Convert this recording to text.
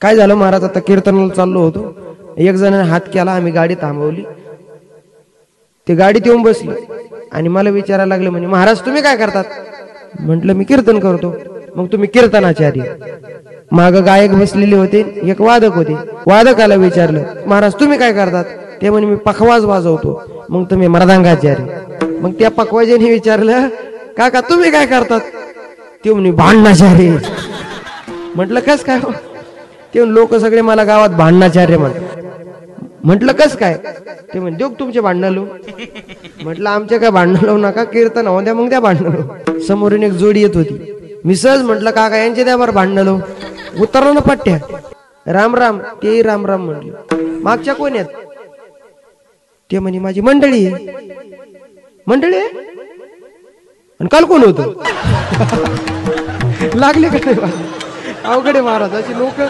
काय झालं महाराज, आता कीर्तनाला चाललो होतो, एक जणाने हात केला, आम्ही गाडी थांबवली, ते गाडीत येऊन बसले आणि मला विचारायला लागले, म्हणजे महाराज तुम्ही काय करतात? म्हटलं मी कीर्तन करतो. मग तुम्ही कीर्तनाचारी? माग गायक बसलेले होते, एक वादक होते, वादकाला विचारलं महाराज तुम्ही काय करतात? ते म्हणे मी पखवाज वाजवतो. मग तुम्ही मृदंगाचारी? मग त्या पखवाजाने विचारलं काका तुम्ही काय करतात? ते म्हणे भांडणाचारी. म्हटलं कस काय? ते लोक सगळे मला गावात भांडणाचार्य म्हणतात. म्हटलं कस काय? ते म्हणे देऊ तुमचे भांडणं लावू. म्हटलं आमचे काय भांडणं लावू नका, कीर्तन होऊन द्या, मग द्या भांडणं लावू. समोरून एक जोडी येत होती, मी सहज म्हटलं काका यांचे द्या बरं भांडणं लावू. उतरलं ना पट्ट्या, राम राम. तेही राम राम म्हटलं. मागच्या कोण आहेत? ते म्हणे माझी मंडळी आहे. मंडळी आहे? आणि काल कोण होत? लागले का? अवघडे महाराज अशी लोक.